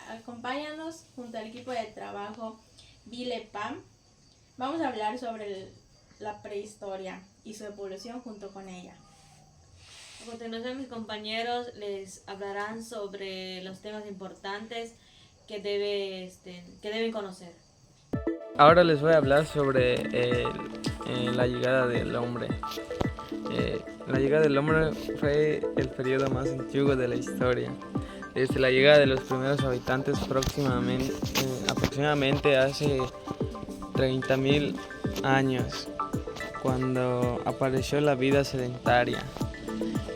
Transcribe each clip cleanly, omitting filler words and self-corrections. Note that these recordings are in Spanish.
Acompáñanos junto al equipo de trabajo Vilepam. Vamos a hablar sobre la prehistoria y su evolución junto con ella. A continuación, mis compañeros les hablarán sobre los temas importantes que deben conocer. Ahora les voy a hablar sobre la llegada del hombre. La llegada del hombre fue el periodo más antiguo de la historia. Desde la llegada de los primeros habitantes aproximadamente hace 30.000 años, cuando apareció la vida sedentaria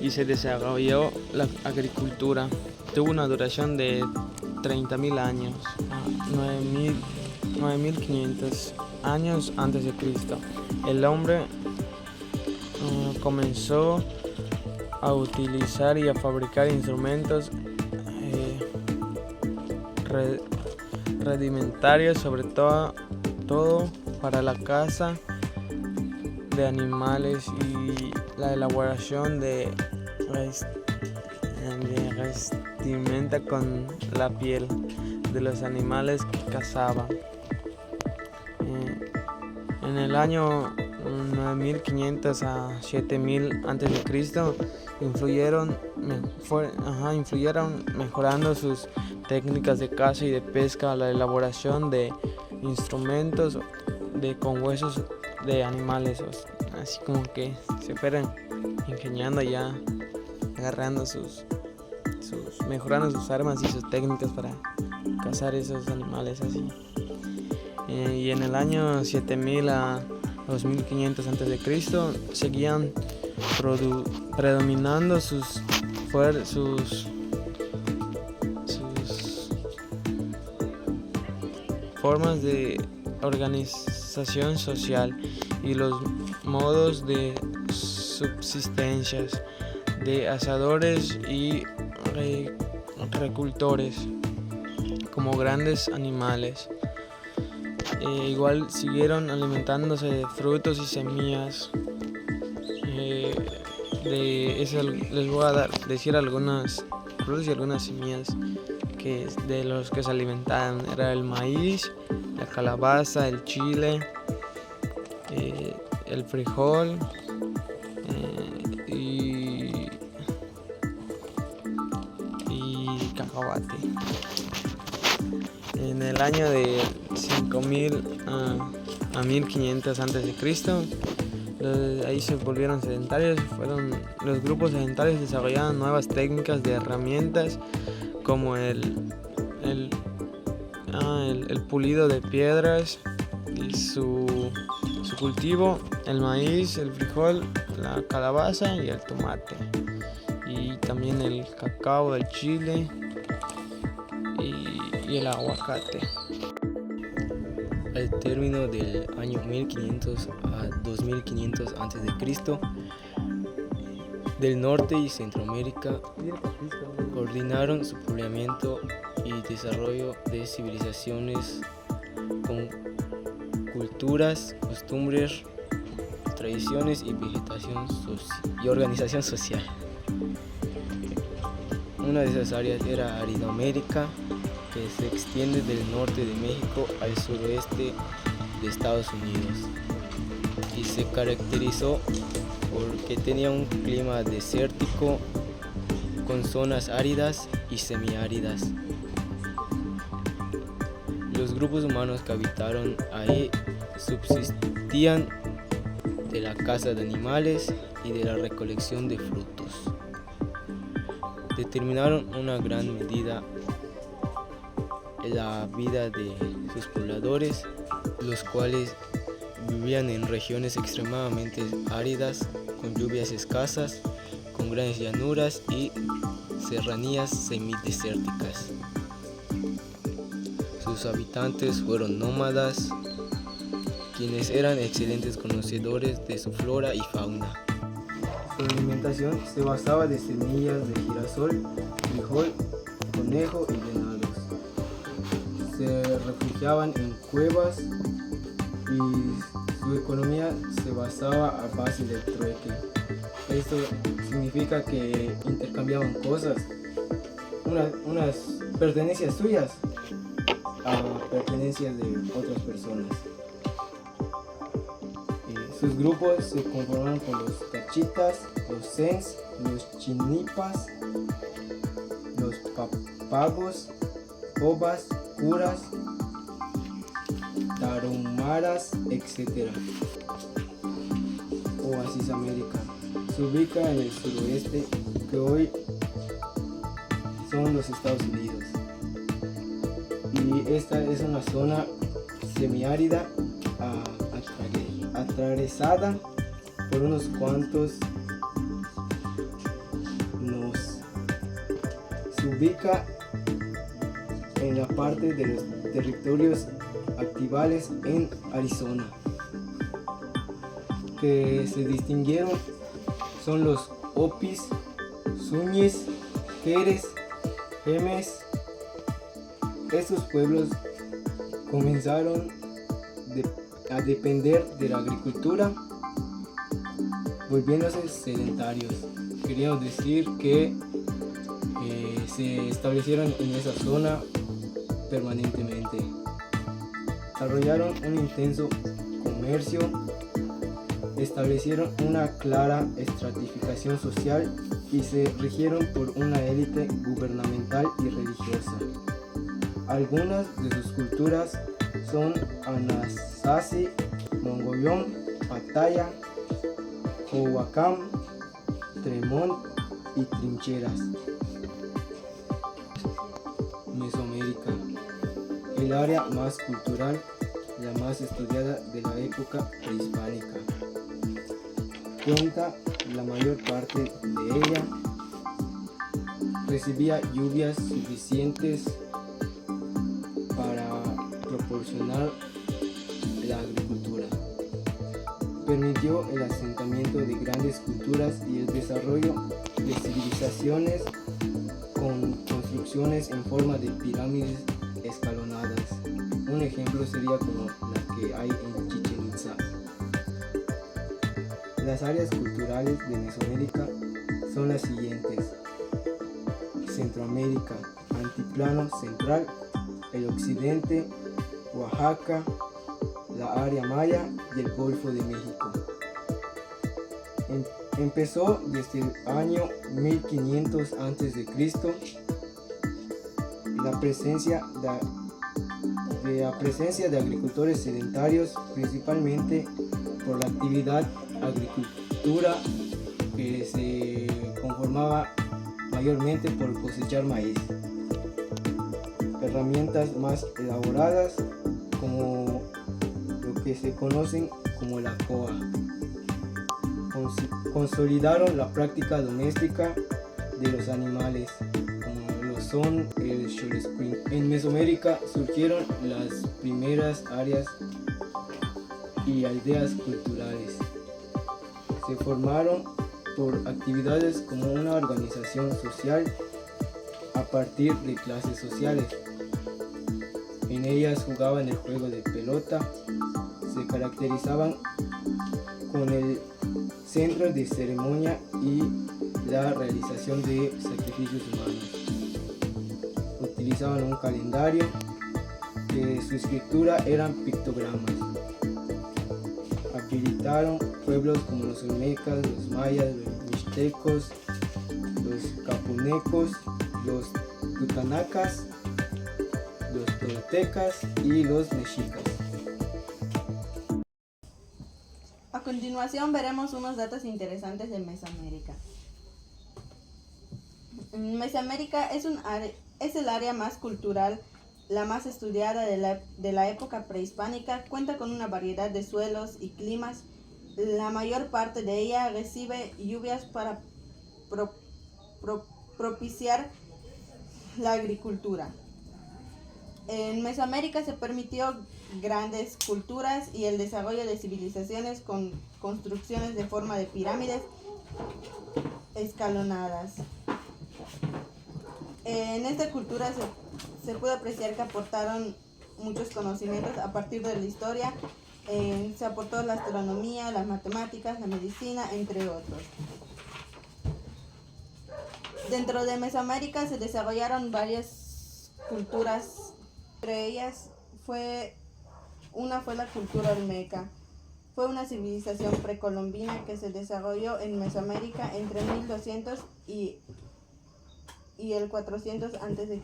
y se desarrolló la agricultura. Tuvo una duración de 30.000 años, 9.500 años antes de Cristo. El hombre comenzó a utilizar y a fabricar instrumentos rudimentarios, sobre todo para la caza de animales y la elaboración de vestimenta con la piel de los animales que cazaba. En el año 9.500 a 7.000 a.C. influyeron mejorando sus técnicas de caza y de pesca, la elaboración de instrumentos con huesos de animales, así como que se fueron ingeniando ya, agarrando mejorando sus armas y sus técnicas para cazar esos animales así. Y en el año 7.000 a 2.500 a.C. seguían predominando sus formas de organización social y los modos de subsistencia de cazadores y recolectores como grandes animales. Igual siguieron alimentándose de frutos y semillas. Les voy a decir algunos frutos y algunas semillas de los que se alimentaban. Era el maíz, la calabaza, el chile, el frijol y cacahuate. En el año de 5.000 a 1.500 a.C., ahí se volvieron sedentarios. Los grupos sedentarios desarrollaron nuevas técnicas de herramientas como el pulido de piedras y su cultivo, el maíz, el frijol, la calabaza y el tomate, y también el cacao, el chile y el aguacate. Al término del año 1500 a 2500 a.C., del norte y Centroamérica coordinaron su poblamiento y desarrollo de civilizaciones con culturas, costumbres, tradiciones y vegetación y organización social. Una de esas áreas era Aridoamérica, que se extiende del norte de México al suroeste de Estados Unidos, y se caracterizó porque tenía un clima desértico con zonas áridas y semiáridas. Los grupos humanos que habitaron ahí subsistían de la caza de animales y de la recolección de frutos. Determinaron una gran medida la vida de sus pobladores, los cuales vivían en regiones extremadamente áridas, con lluvias escasas, con grandes llanuras y serranías semidesérticas. Sus habitantes fueron nómadas, quienes eran excelentes conocedores de su flora y fauna. Su alimentación se basaba de semillas de girasol, frijol, conejo y venados. Se refugiaban en cuevas y su economía se basaba a base de trueque. Esto significa que intercambiaban cosas. Unas pertenencias suyas a pertenencias de otras personas. Sus grupos se conformaron por los tachitas, los sens, los chinipas, los papagos, obas, curas, tarahumaras, etc. Oasis América. Se ubica en el suroeste, que hoy son los Estados Unidos. Y esta es una zona semiárida atravesada por unos cuantos se ubica en la parte de los territorios activales en Arizona, que se distinguieron son los Opis, Suñes, Jerez, Gemes. Estos pueblos comenzaron a depender de la agricultura, volviéndose sedentarios. Queríamos decir que se establecieron en esa zona permanentemente. Desarrollaron un intenso comercio, establecieron una clara estratificación social y se rigieron por una élite gubernamental y religiosa. Algunas de sus culturas son Anasazi, Mongollón, Pattaya, Hohokam, Tremont y Trincheras. Mesoamérica, el área más cultural, la más estudiada de la época prehispánica. Cuenta la mayor parte de ella, recibía lluvias suficientes para proporcionar la agricultura. Permitió el asentamiento de grandes culturas y el desarrollo de civilizaciones con construcciones en forma de pirámides escalonadas. Un ejemplo sería como la que hay en Chichén Itzá. Las áreas culturales de Mesoamérica son las siguientes: Centroamérica, Altiplano Central, el Occidente, Oaxaca, la área maya y el Golfo de México. Empezó desde el año 1500 a.C. la presencia de agricultores sedentarios, principalmente por la actividad agricultura que se conformaba mayormente por cosechar maíz. Herramientas más elaboradas como lo que se conocen como la coa. Consolidaron la práctica doméstica de los animales, como lo son el xolescuin. En Mesoamérica surgieron las primeras áreas y aldeas culturales. Se formaron por actividades como una organización social a partir de clases sociales. En ellas jugaban el juego de pelota, se caracterizaban con el centro de ceremonia y la realización de sacrificios humanos. Utilizaban un calendario, que su escritura eran pictogramas. Habilitaron pueblos como los olmecas, los mayas, los mixtecos, los capunecos, los tutanacas, los toltecas y los mexicas. A continuación veremos unos datos interesantes de Mesoamérica. Mesoamérica es el área más cultural, la más estudiada de la época prehispánica. Cuenta con una variedad de suelos y climas. La mayor parte de ella recibe lluvias para propiciar la agricultura. En Mesoamérica se permitió grandes culturas y el desarrollo de civilizaciones con construcciones de forma de pirámides escalonadas. En esta cultura se puede apreciar que aportaron muchos conocimientos a partir de la historia. Se aportó la astronomía, las matemáticas, la medicina, entre otros. Dentro de Mesoamérica se desarrollaron varias culturas, entre ellas fue la cultura olmeca. Fue una civilización precolombina que se desarrolló en Mesoamérica entre 1200 y el 400 a.C.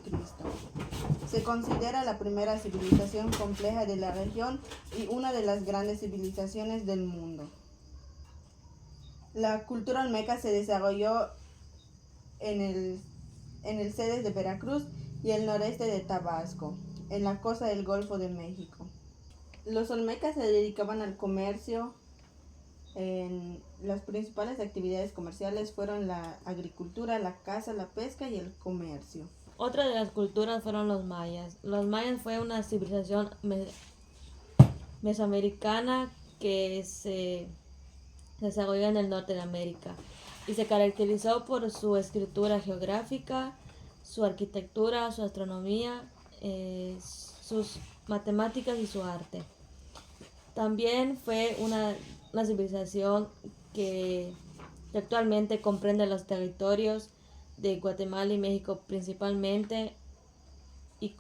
Se considera la primera civilización compleja de la región y una de las grandes civilizaciones del mundo. La cultura olmeca se desarrolló en el Cedes de Veracruz y el noreste de Tabasco, en la costa del Golfo de México. Los olmecas se dedicaban al comercio. Las principales actividades comerciales fueron la agricultura, la caza, la pesca y el comercio. Otra de las culturas fueron los mayas. Los mayas fue una civilización mesoamericana que se desarrolló en el norte de América y se caracterizó por su escritura geográfica, su arquitectura, su astronomía, sus matemáticas y su arte. También fue una civilización que actualmente comprende los territorios de Guatemala y México principalmente, y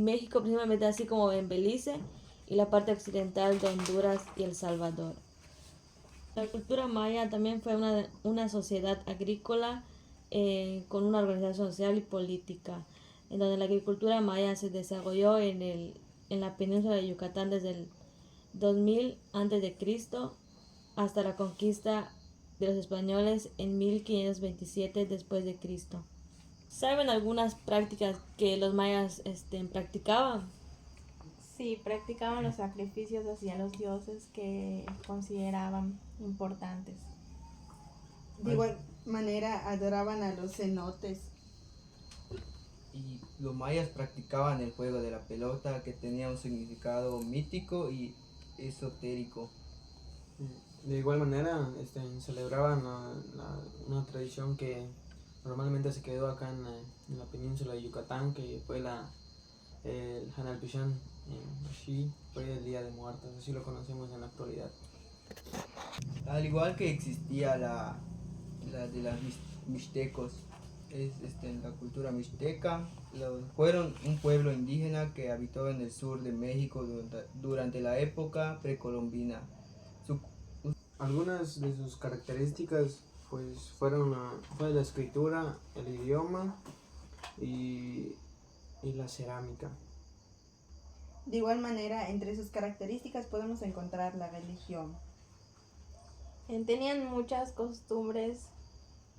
México principalmente, así como en Belice y la parte occidental de Honduras y El Salvador. La cultura maya también fue una sociedad agrícola con una organización social y política, en donde la agricultura maya se desarrolló en la península de Yucatán desde el 2000 a.C. hasta la conquista de los españoles en 1527 después de Cristo. ¿Saben algunas prácticas que los mayas practicaban? Sí, practicaban los sacrificios hacia los dioses que consideraban importantes. De igual manera adoraban a los cenotes. Y los mayas practicaban el juego de la pelota, que tenía un significado mítico y esotérico. De igual manera, celebraban una tradición que normalmente se quedó acá en la península de Yucatán, que fue el Hanalpishán, así fue el Día de Muertos, así lo conocemos en la actualidad. Al igual que existía la de los mixtecos, la cultura mixteca, fueron un pueblo indígena que habitó en el sur de México durante la época precolombina. Algunas de sus características pues fue la escritura, el idioma y la cerámica. De igual manera, entre sus características podemos encontrar la religión. Tenían muchas costumbres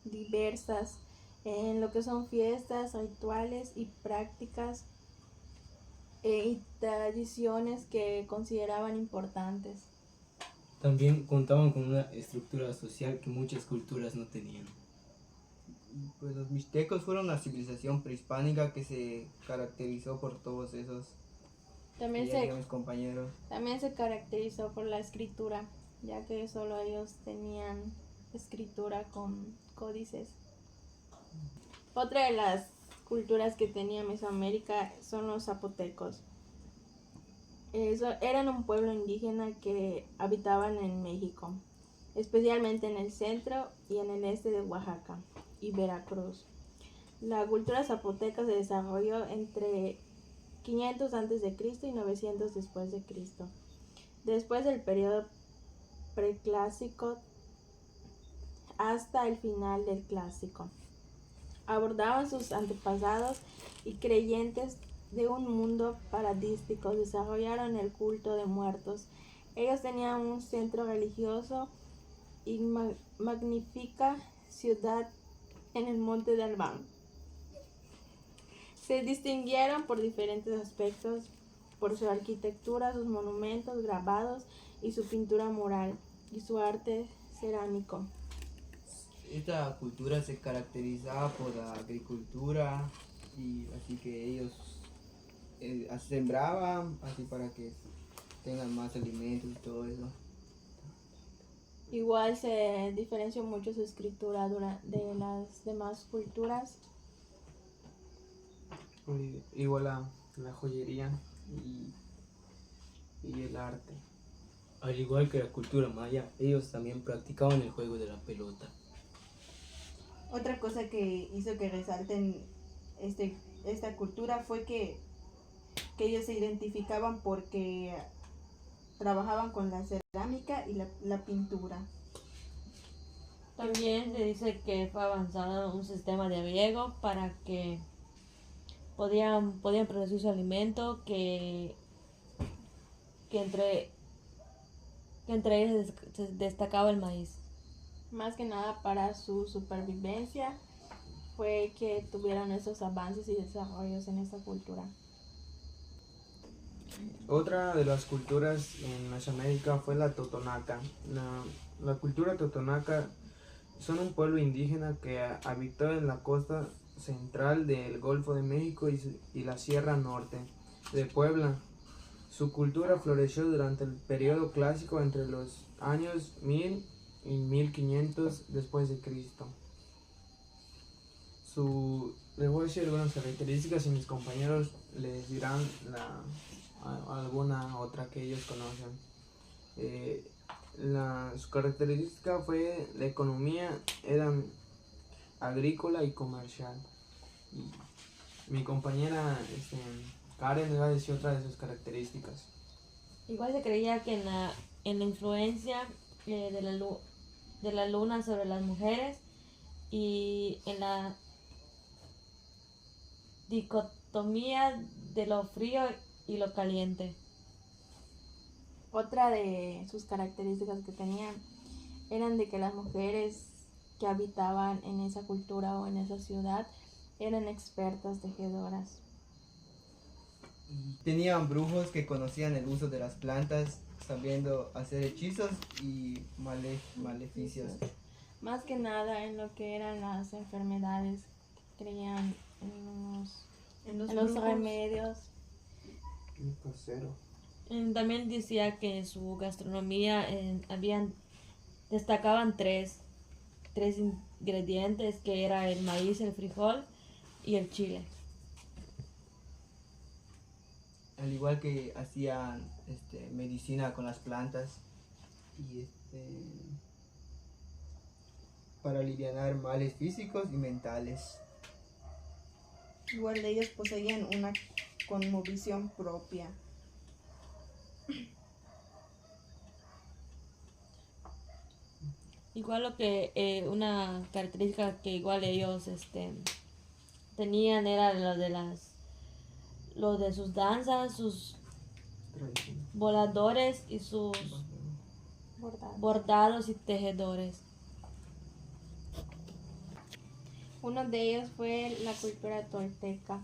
diversas en lo que son fiestas, rituales y prácticas y tradiciones que consideraban importantes. También contaban con una estructura social que muchas culturas no tenían. Pues los mixtecos fueron una civilización prehispánica que se caracterizó por todos esos. También mis compañeros. También se caracterizó por la escritura, ya que solo ellos tenían escritura con códices. Otra de las culturas que tenía Mesoamérica son los zapotecos. Eran un pueblo indígena que habitaban en México, especialmente en el centro y en el este de Oaxaca y Veracruz. La cultura zapoteca se desarrolló entre 500 a.C. y 900 después de Cristo. Después del periodo preclásico hasta el final del clásico. Abordaban sus antepasados y creyentes de un mundo paradístico, desarrollaron el culto de muertos. Ellos tenían un centro religioso y magnífica ciudad en el monte de Albán. Se distinguieron por diferentes aspectos, por su arquitectura, sus monumentos, grabados y su pintura mural y su arte cerámico. Esta cultura se caracterizaba por la agricultura, y así que ellos sembraban así para que tengan más alimentos y todo eso. Igual se diferenció mucho su escritura de las demás culturas. Igual la joyería y el arte. Al igual que la cultura maya, ellos también practicaban el juego de la pelota. Otra cosa que hizo que resalten esta cultura fue que ellos se identificaban porque trabajaban con la cerámica y la pintura. También se dice que fue avanzado un sistema de riego para que podían producir su alimento, que entre ellos se destacaba el maíz. Más que nada para su supervivencia fue que tuvieron esos avances y desarrollos en esa cultura. Otra de las culturas en Mesoamérica fue la totonaca. La cultura totonaca son un pueblo indígena que habitó en la costa central del Golfo de México y la Sierra Norte de Puebla. Su cultura floreció durante el periodo clásico entre los años 1000 y 1500 después de Cristo. Les voy a decir algunas características y mis compañeros les dirán alguna otra que ellos conocen. Su característica fue la economía, era agrícola y comercial. Y mi compañera Karen les va a decir otra de sus características. Igual se creía que en la influencia de la luna sobre las mujeres y en la dicotomía de lo frío y lo caliente. Otra de sus características que tenían eran de que las mujeres que habitaban en esa cultura o en esa ciudad eran expertas tejedoras. Tenían brujos que conocían el uso de las plantas, sabiendo hacer hechizos y maleficios. Más que nada en lo que eran las enfermedades, creían en los remedios. También decía que en su gastronomía destacaban tres ingredientes, que era el maíz, el frijol y el chile. Al igual que hacían medicina con las plantas y para aliviar males físicos y mentales. Igual ellos poseían una cosmovisión propia. Igual una característica que igual ellos tenían era lo de sus danzas, sus voladores y sus bordados y tejedores. Uno de ellos fue la cultura tolteca,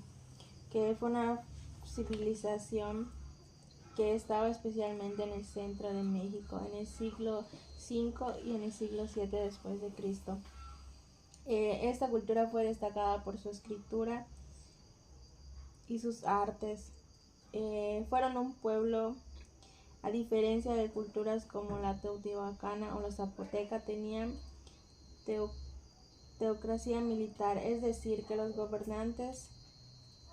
que fue una civilización que estaba especialmente en el centro de México, en el siglo V y en el siglo VII después de Cristo. Esta cultura fue destacada por su escritura y sus artes. Fueron un pueblo, a diferencia de culturas como la teotihuacana o la zapoteca, tenían teocracia militar, es decir, que los gobernantes,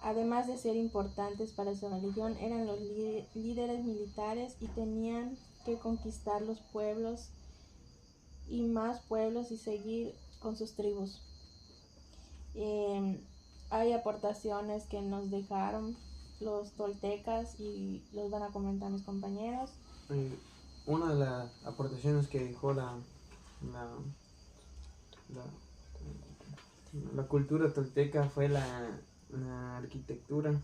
además de ser importantes para su religión, eran los líderes militares y tenían que conquistar los pueblos y más pueblos y seguir con sus tribus. Hay aportaciones que nos dejaron los toltecas y los van a comentar mis compañeros. Una de las aportaciones que dejó la cultura tolteca fue la arquitectura,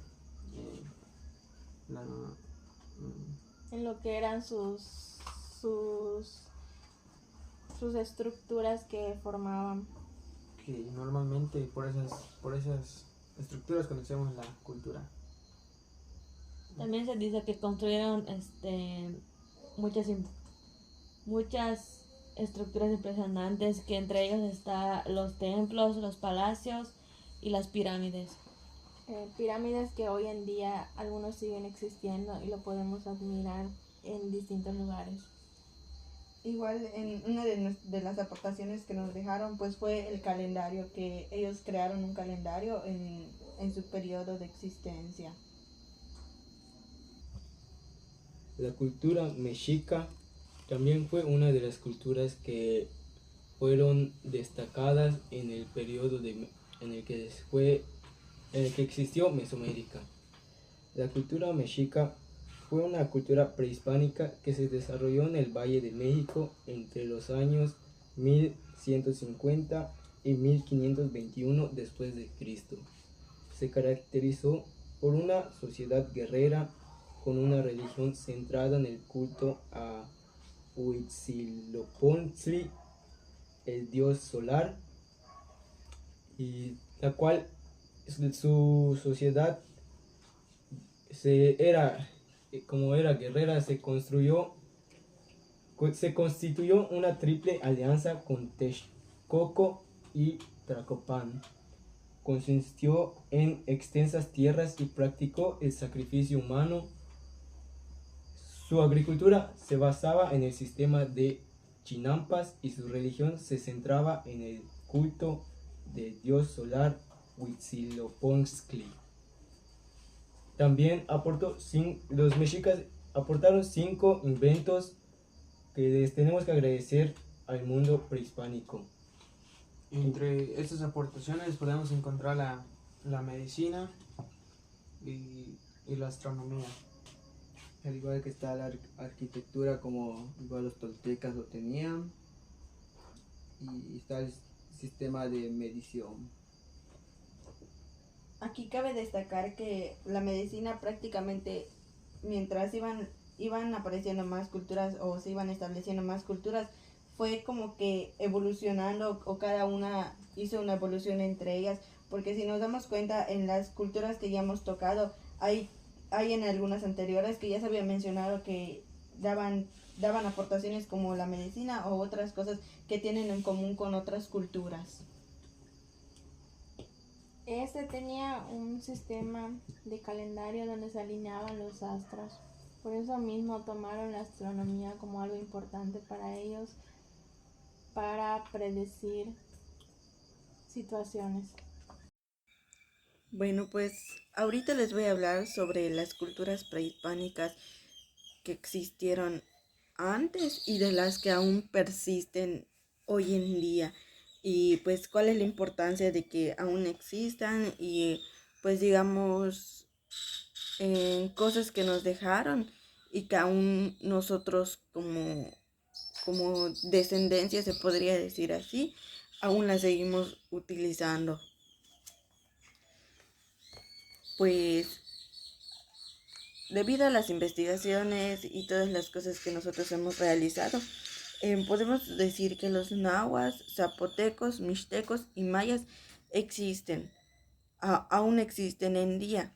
en lo que eran sus estructuras que formaban. que normalmente por esas estructuras conocemos la cultura. También se dice que construyeron muchas estructuras impresionantes, que entre ellos está los templos, los palacios y las pirámides. Pirámides que hoy en día algunos siguen existiendo y lo podemos admirar en distintos lugares. Igual en una de las aportaciones que nos dejaron pues fue el calendario, que ellos crearon un calendario en su periodo de existencia. La cultura mexica también fue una de las culturas que fueron destacadas en el periodo en el que fue en el que existió Mesoamérica. La cultura mexica fue una cultura prehispánica que se desarrolló en el Valle de México entre los años 1150 y 1521 después de Cristo. Se caracterizó por una sociedad guerrera con una religión centrada en el culto a Huitzilopochtli, el dios solar, y la cual su sociedad como era guerrera, se constituyó una triple alianza con Texcoco y Tlacopan. Consistió en extensas tierras y practicó el sacrificio humano. Su agricultura se basaba en el sistema de chinampas y su religión se centraba en el culto del dios solar Huitzilopochtli. También los mexicas aportaron 5 inventos que les tenemos que agradecer al mundo prehispánico. Entre estas aportaciones podemos encontrar la medicina y la astronomía. Al igual que está la arquitectura, como igual los toltecas lo tenían, y está el sistema de medición. Aquí cabe destacar que la medicina prácticamente, mientras iban apareciendo más culturas o se iban estableciendo más culturas, fue como que evolucionando, o cada una hizo una evolución entre ellas, porque si nos damos cuenta, en las culturas que ya hemos tocado, hay en algunas anteriores que ya se había mencionado que daban aportaciones como la medicina o otras cosas que tienen en común con otras culturas. Este tenía un sistema de calendario donde se alineaban los astros. Por eso mismo tomaron la astronomía como algo importante para ellos, para predecir situaciones. Bueno, pues ahorita les voy a hablar sobre las culturas prehispánicas que existieron antes y de las que aún persisten hoy en día. Y pues cuál es la importancia de que aún existan y pues digamos cosas que nos dejaron y que aún nosotros como descendencia, se podría decir así, aún las seguimos utilizando. Pues debido a las investigaciones y todas las cosas que nosotros hemos realizado, podemos decir que los nahuas, zapotecos, mixtecos y mayas existen, aún existen en día.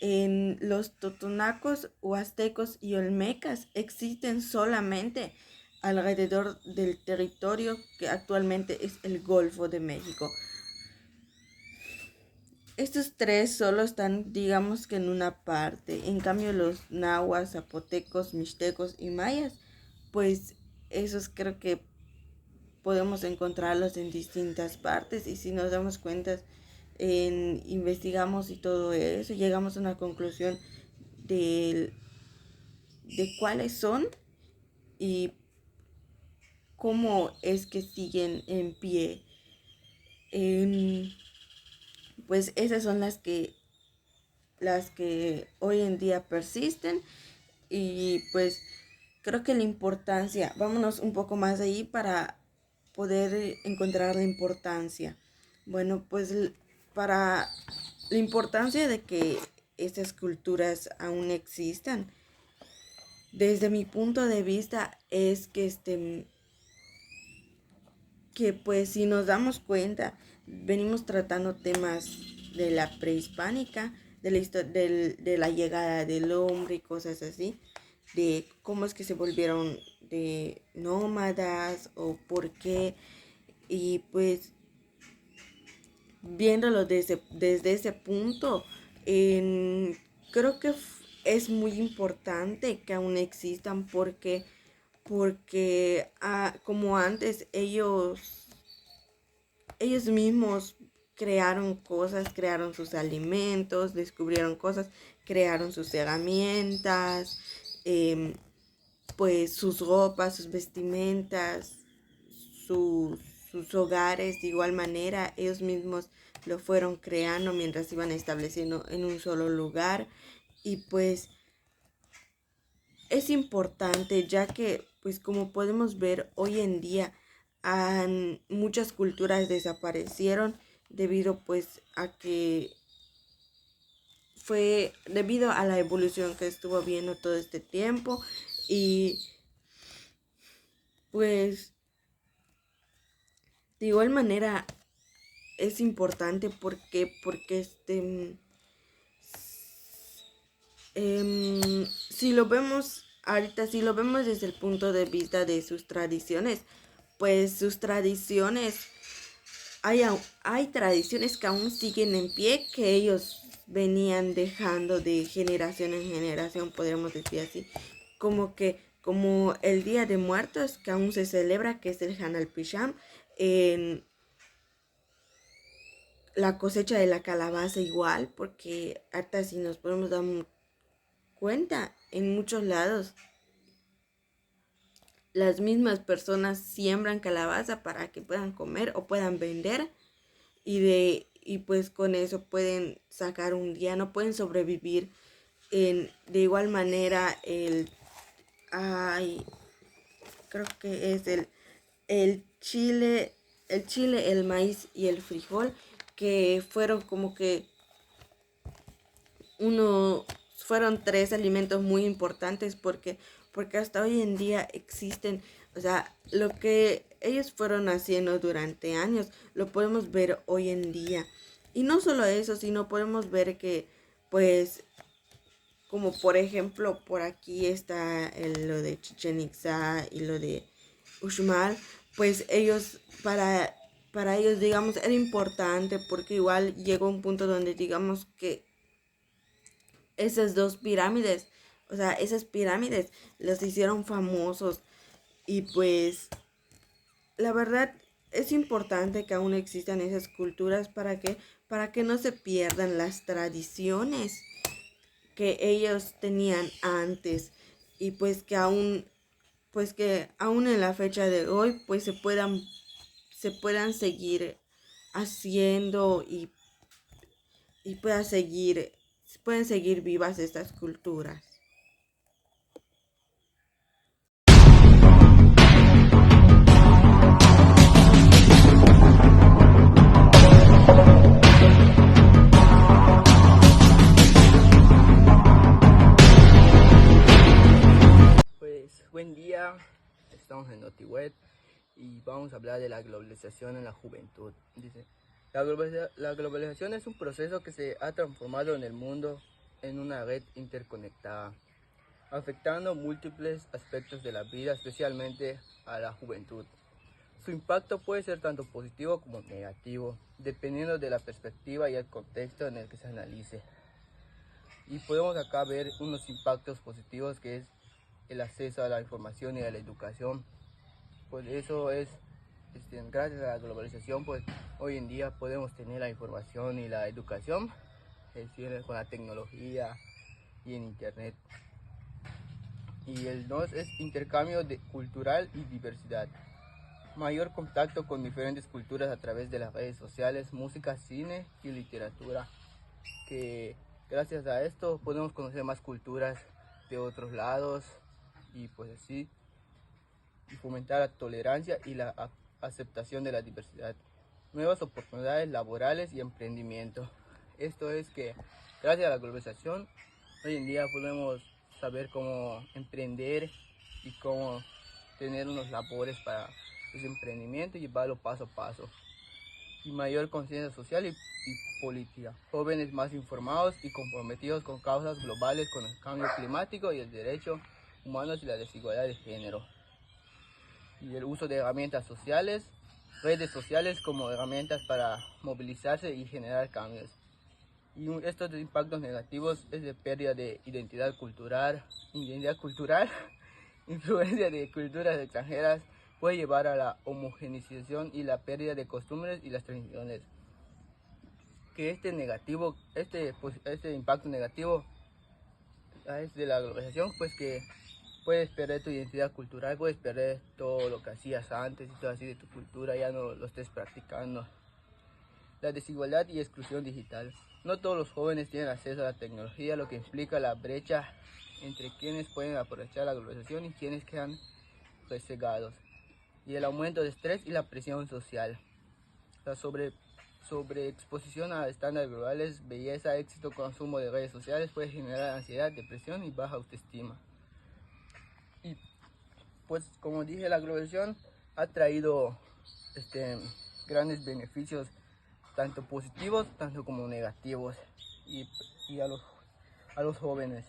En los totonacos, huastecos y olmecas existen solamente alrededor del territorio que actualmente es el Golfo de México. Estos tres solo están, digamos que en una parte. En cambio, los nahuas, zapotecos, mixtecos y mayas, pues esos creo que podemos encontrarlos en distintas partes. Y si nos damos cuenta, investigamos y todo eso, llegamos a una conclusión de cuáles son y cómo es que siguen en pie. Pues esas son las que hoy en día persisten, y pues creo que la importancia, vámonos un poco más ahí para poder encontrar la importancia. Bueno, pues para la importancia de que estas culturas aún existan, desde mi punto de vista es que pues si nos damos cuenta, venimos tratando temas de la prehispánica, de la llegada del hombre y cosas así, de cómo es que se volvieron de nómadas o por qué, y pues viéndolo desde ese punto, creo que es muy importante que aún existan porque como antes ellos mismos crearon cosas, crearon sus alimentos, descubrieron cosas, crearon sus herramientas, pues sus ropas, sus vestimentas, sus hogares. De igual manera ellos mismos lo fueron creando mientras se iban estableciendo en un solo lugar. Y pues es importante, ya que pues como podemos ver hoy en día muchas culturas desaparecieron debido pues a que fue debido a la evolución que estuvo viendo todo este tiempo. Y pues de igual manera es importante porque si lo vemos ahorita, si lo vemos desde el punto de vista de sus tradiciones, pues sus tradiciones, hay tradiciones que aún siguen en pie, que ellos venían dejando de generación en generación, podríamos decir así, como el Día de Muertos, que aún se celebra, que es el Hanal Pisham, en la cosecha de la calabaza igual, porque hasta si nos podemos dar cuenta, en muchos lados las mismas personas siembran calabaza para que puedan comer o puedan vender, y pues con eso pueden sacar un día, no pueden sobrevivir. De igual manera creo que es el chile, el maíz y el frijol, que fueron como que fueron tres alimentos muy importantes porque hasta hoy en día existen, o sea, lo que ellos fueron haciendo durante años, lo podemos ver hoy en día. Y no solo eso, sino podemos ver que, pues, como por ejemplo, por aquí está lo de Chichen Itza y lo de Uxmal, pues para ellos, digamos, era importante porque igual llegó un punto donde, digamos, que esas dos pirámides, o sea, esas pirámides las hicieron famosos. Y pues la verdad es importante que aún existan esas culturas para que no se pierdan las tradiciones que ellos tenían antes, y pues que aún en la fecha de hoy pues se puedan seguir haciendo, y pueden seguir vivas estas culturas. Pues buen día, estamos en NotiWeb y vamos a hablar de la globalización en la juventud. Dice, la globalización es un proceso que se ha transformado en el mundo en una red interconectada, afectando múltiples aspectos de la vida, especialmente a la juventud. Su impacto puede ser tanto positivo como negativo, dependiendo de la perspectiva y el contexto en el que se analice. Y podemos acá ver unos impactos positivos, que es el acceso a la información y a la educación. Pues eso es, gracias a la globalización, pues hoy en día podemos tener la información y la educación, es decir, con la tecnología y en internet. Y el 2 es intercambio cultural y diversidad. Mayor contacto con diferentes culturas a través de las redes sociales, música, cine y literatura, que gracias a esto podemos conocer más culturas de otros lados, y pues así y fomentar la tolerancia y la aceptación de la diversidad. Nuevas oportunidades laborales y emprendimiento. Esto es que gracias a la globalización hoy en día podemos saber cómo emprender y cómo tener unos labores para ese emprendimiento y llevarlo paso a paso. Y mayor conciencia social y política. Jóvenes más informados y comprometidos con causas globales, con el cambio climático y el derecho humanos y la desigualdad de género. Y el uso de herramientas sociales, redes sociales como herramientas para movilizarse y generar cambios. Y estos impactos negativos es de pérdida de identidad cultural, influencia de culturas extranjeras, puede llevar a la homogeneización y la pérdida de costumbres y las tradiciones. Que este impacto negativo es de la globalización, pues que puedes perder tu identidad cultural, puedes perder todo lo que hacías antes y todo así de tu cultura, ya no lo estés practicando. La desigualdad y exclusión digital. No todos los jóvenes tienen acceso a la tecnología, lo que implica la brecha entre quienes pueden aprovechar la globalización y quienes quedan rezagados. Y el aumento de estrés y la presión social. La sobreexposición a estándares globales, belleza, éxito, consumo de redes sociales puede generar ansiedad, depresión y baja autoestima. Y pues como dije, la globalización ha traído grandes beneficios, tanto positivos tanto como negativos, y a los jóvenes.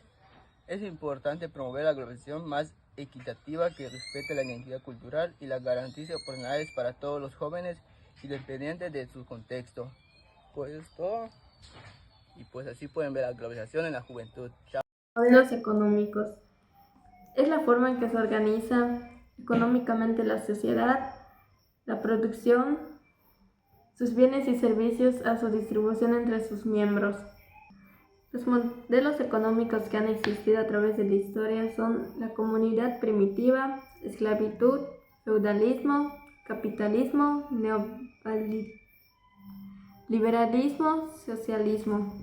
Es importante promover la globalización más equitativa que respete la identidad cultural y la garantice oportunidades para todos los jóvenes, independiente de su contexto. Pues todo. Y pues así pueden ver la globalización en la juventud. Chao. Modelos económicos. Es la forma en que se organiza económicamente la sociedad, la producción, sus bienes y servicios a su distribución entre sus miembros. Los modelos económicos que han existido a través de la historia son la comunidad primitiva, esclavitud, feudalismo, capitalismo, neoliberalismo, socialismo.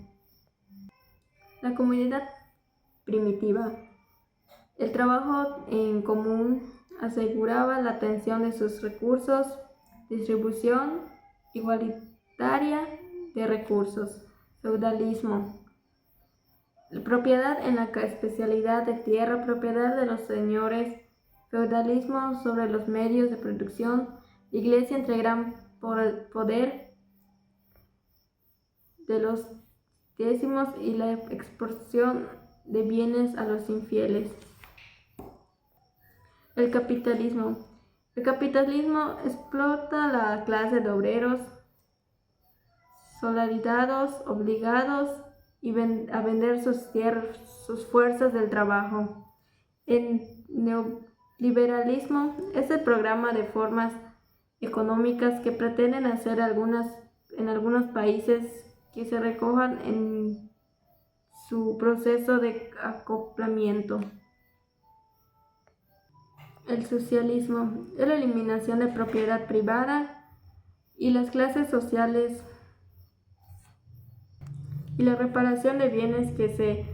La comunidad primitiva. El trabajo en común aseguraba la atención de sus recursos, distribución igualitaria de recursos. Feudalismo. La propiedad en la especialidad de tierra, propiedad de los señores. Feudalismo sobre los medios de producción. La iglesia entre gran poder de los diezmos y la exportación de bienes a los infieles. El capitalismo. El capitalismo explota a la clase de obreros solidarizados, obligados a vender sus tierras, sus fuerzas del trabajo. El neoliberalismo es el programa de formas económicas que pretenden hacer en algunos países que se recojan en su proceso de acoplamiento. El socialismo es la eliminación de propiedad privada y las clases sociales y la reparación de bienes que se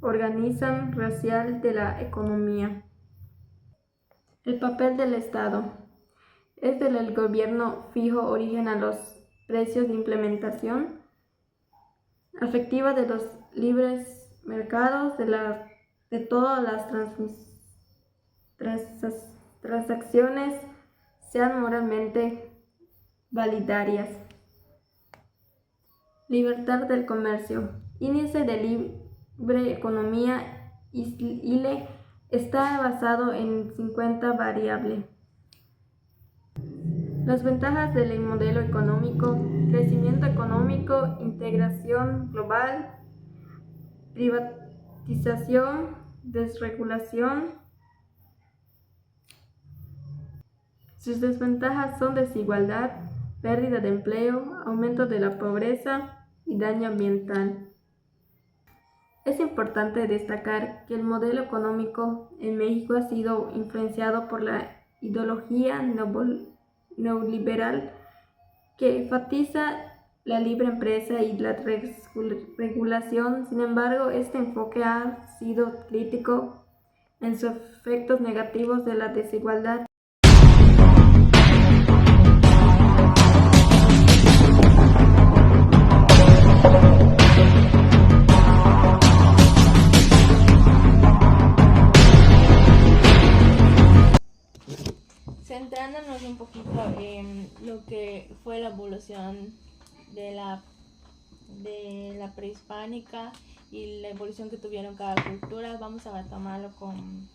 organizan racial de la economía. El papel del Estado es del gobierno fijo origen a los precios de implementación afectiva de los libres mercados de todas las transacciones sean moralmente validarias. Libertad del comercio. Índice de libre economía ILE está basado en 50 variables. Las ventajas del modelo económico: crecimiento económico, integración global, privatización, desregulación. Sus desventajas son desigualdad, pérdida de empleo, aumento de la pobreza y daño ambiental. Es importante destacar que el modelo económico en México ha sido influenciado por la ideología neoliberal que enfatiza la libre empresa y la regulación. Sin embargo, este enfoque ha sido crítico en sus efectos negativos de la desigualdad. Centrándonos un poquito en lo que fue la evolución de la prehispánica y la evolución que tuvieron cada cultura, vamos a retomarlo con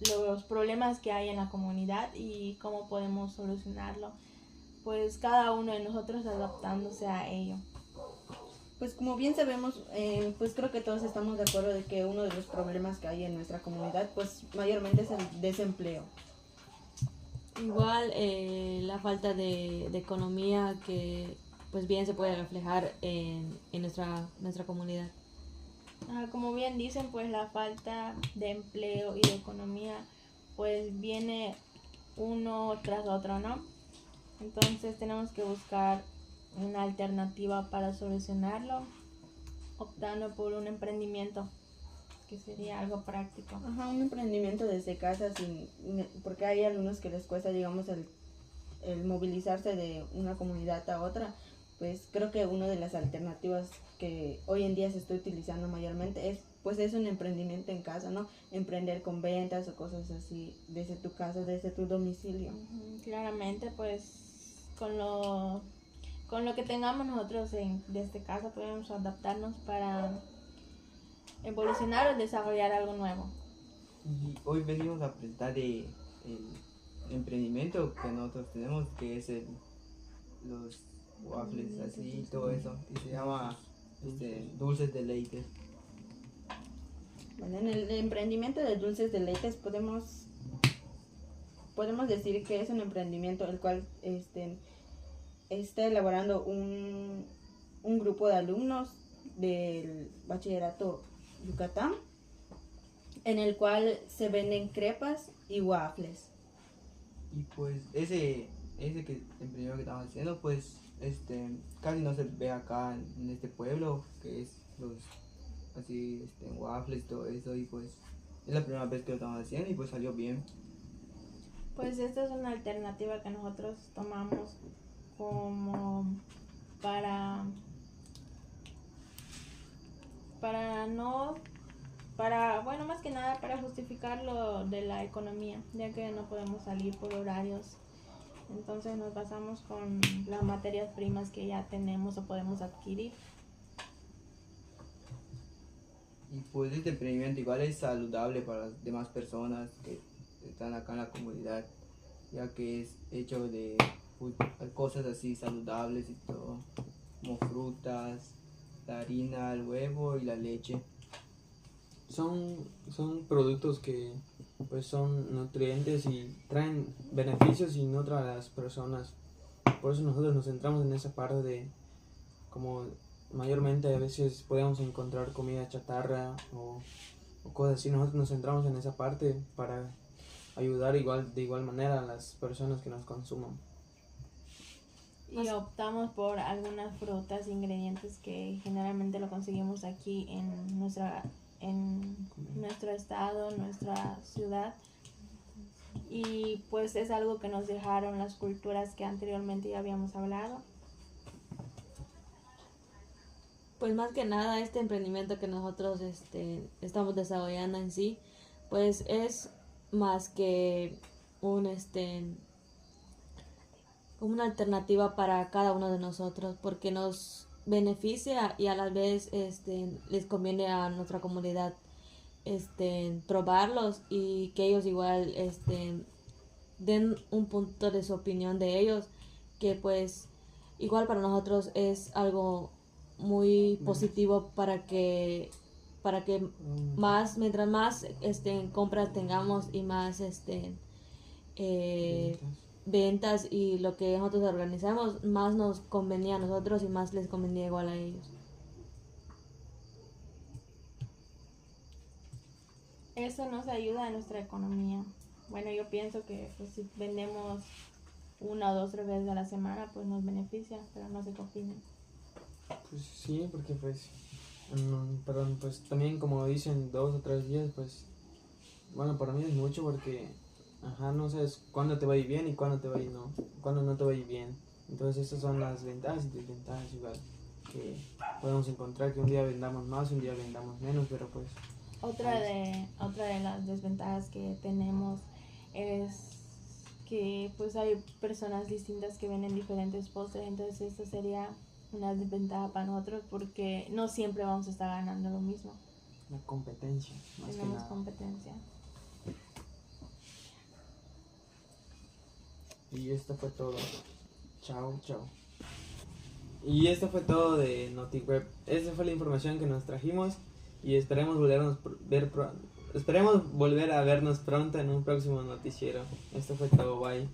los problemas que hay en la comunidad y cómo podemos solucionarlo, pues cada uno de nosotros adaptándose a ello. Pues como bien sabemos, pues creo que todos estamos de acuerdo de que uno de los problemas que hay en nuestra comunidad, pues mayormente es el desempleo. Igual la falta de economía que pues bien se puede reflejar en nuestra comunidad. Como bien dicen, pues la falta de empleo y de economía pues viene uno tras otro, ¿no? Entonces tenemos que buscar una alternativa para solucionarlo, optando por un emprendimiento, que sería algo práctico. Ajá, un emprendimiento desde casa, porque hay algunos que les cuesta, digamos, el movilizarse de una comunidad a otra. Pues creo que una de las alternativas que hoy en día se está utilizando mayormente es un emprendimiento en casa, ¿no? Emprender con ventas o cosas así desde tu casa, desde tu domicilio. Claramente, pues con lo que tengamos nosotros desde casa podemos adaptarnos para evolucionar o desarrollar algo nuevo. Y hoy venimos a presentar el emprendimiento que nosotros tenemos, que es los waffles, así, todo eso, y se llama Dulces Deleites. Bueno, en el emprendimiento de Dulces Deleites podemos decir que es un emprendimiento el cual está elaborando un grupo de alumnos del bachillerato Yucatán, en el cual se venden crepas y waffles. Y pues ese emprendimiento que estamos haciendo, pues casi no se ve acá en este pueblo, que es los así waffles y todo eso, y pues es la primera vez que lo estamos haciendo y pues salió bien. Pues esta es una alternativa que nosotros tomamos como más que nada para justificar lo de la economía, ya que no podemos salir por horarios. Entonces nos basamos con las materias primas que ya tenemos o podemos adquirir. Y pues este emprendimiento igual es saludable para las demás personas que están acá en la comunidad, ya que es hecho de cosas así saludables y todo, como frutas, la harina, el huevo y la leche. Son productos que pues son nutrientes y traen beneficios y nutren a las personas. Por eso nosotros nos centramos en esa parte de, como mayormente a veces podemos encontrar comida chatarra o cosas así, nosotros nos centramos en esa parte para ayudar de igual manera a las personas que nos consuman. Y optamos por algunas frutas e ingredientes que generalmente lo conseguimos aquí en nuestro estado, nuestra ciudad. Y pues es algo que nos dejaron las culturas que anteriormente ya habíamos hablado. Pues más que nada este emprendimiento que nosotros estamos desarrollando en sí, pues es más que una alternativa para cada uno de nosotros, porque nos beneficia y a la vez les conviene a nuestra comunidad probarlos y que ellos igual den un punto de su opinión de ellos, que pues igual para nosotros es algo muy positivo para que mientras más compras tengamos y más ventas y lo que nosotros organizamos, más nos convenía a nosotros y más les convenía igual a ellos. Eso nos ayuda a nuestra economía. Bueno, yo pienso que pues, si vendemos 1 o 2 veces a la semana, pues nos beneficia, pero no sé qué opinan. Pues sí, porque pues también como dicen 2 o 3 días, pues bueno, para mí es mucho porque no sabes cuándo te va a ir bien y cuándo no te va a ir bien. Entonces esas son las ventajas y desventajas igual que podemos encontrar, que un día vendamos más, un día vendamos menos, pero pues otra de las desventajas que tenemos es que pues hay personas distintas que venden diferentes postres, entonces esto sería una desventaja para nosotros porque no siempre vamos a estar ganando lo mismo. La competencia, más que Tenemos nada. competencia. Y esto fue todo. Chao. Y esto fue todo de NotiWeb. Esa fue la información que nos trajimos y esperemos volver a vernos pronto en un próximo noticiero. Esto fue todo, bye.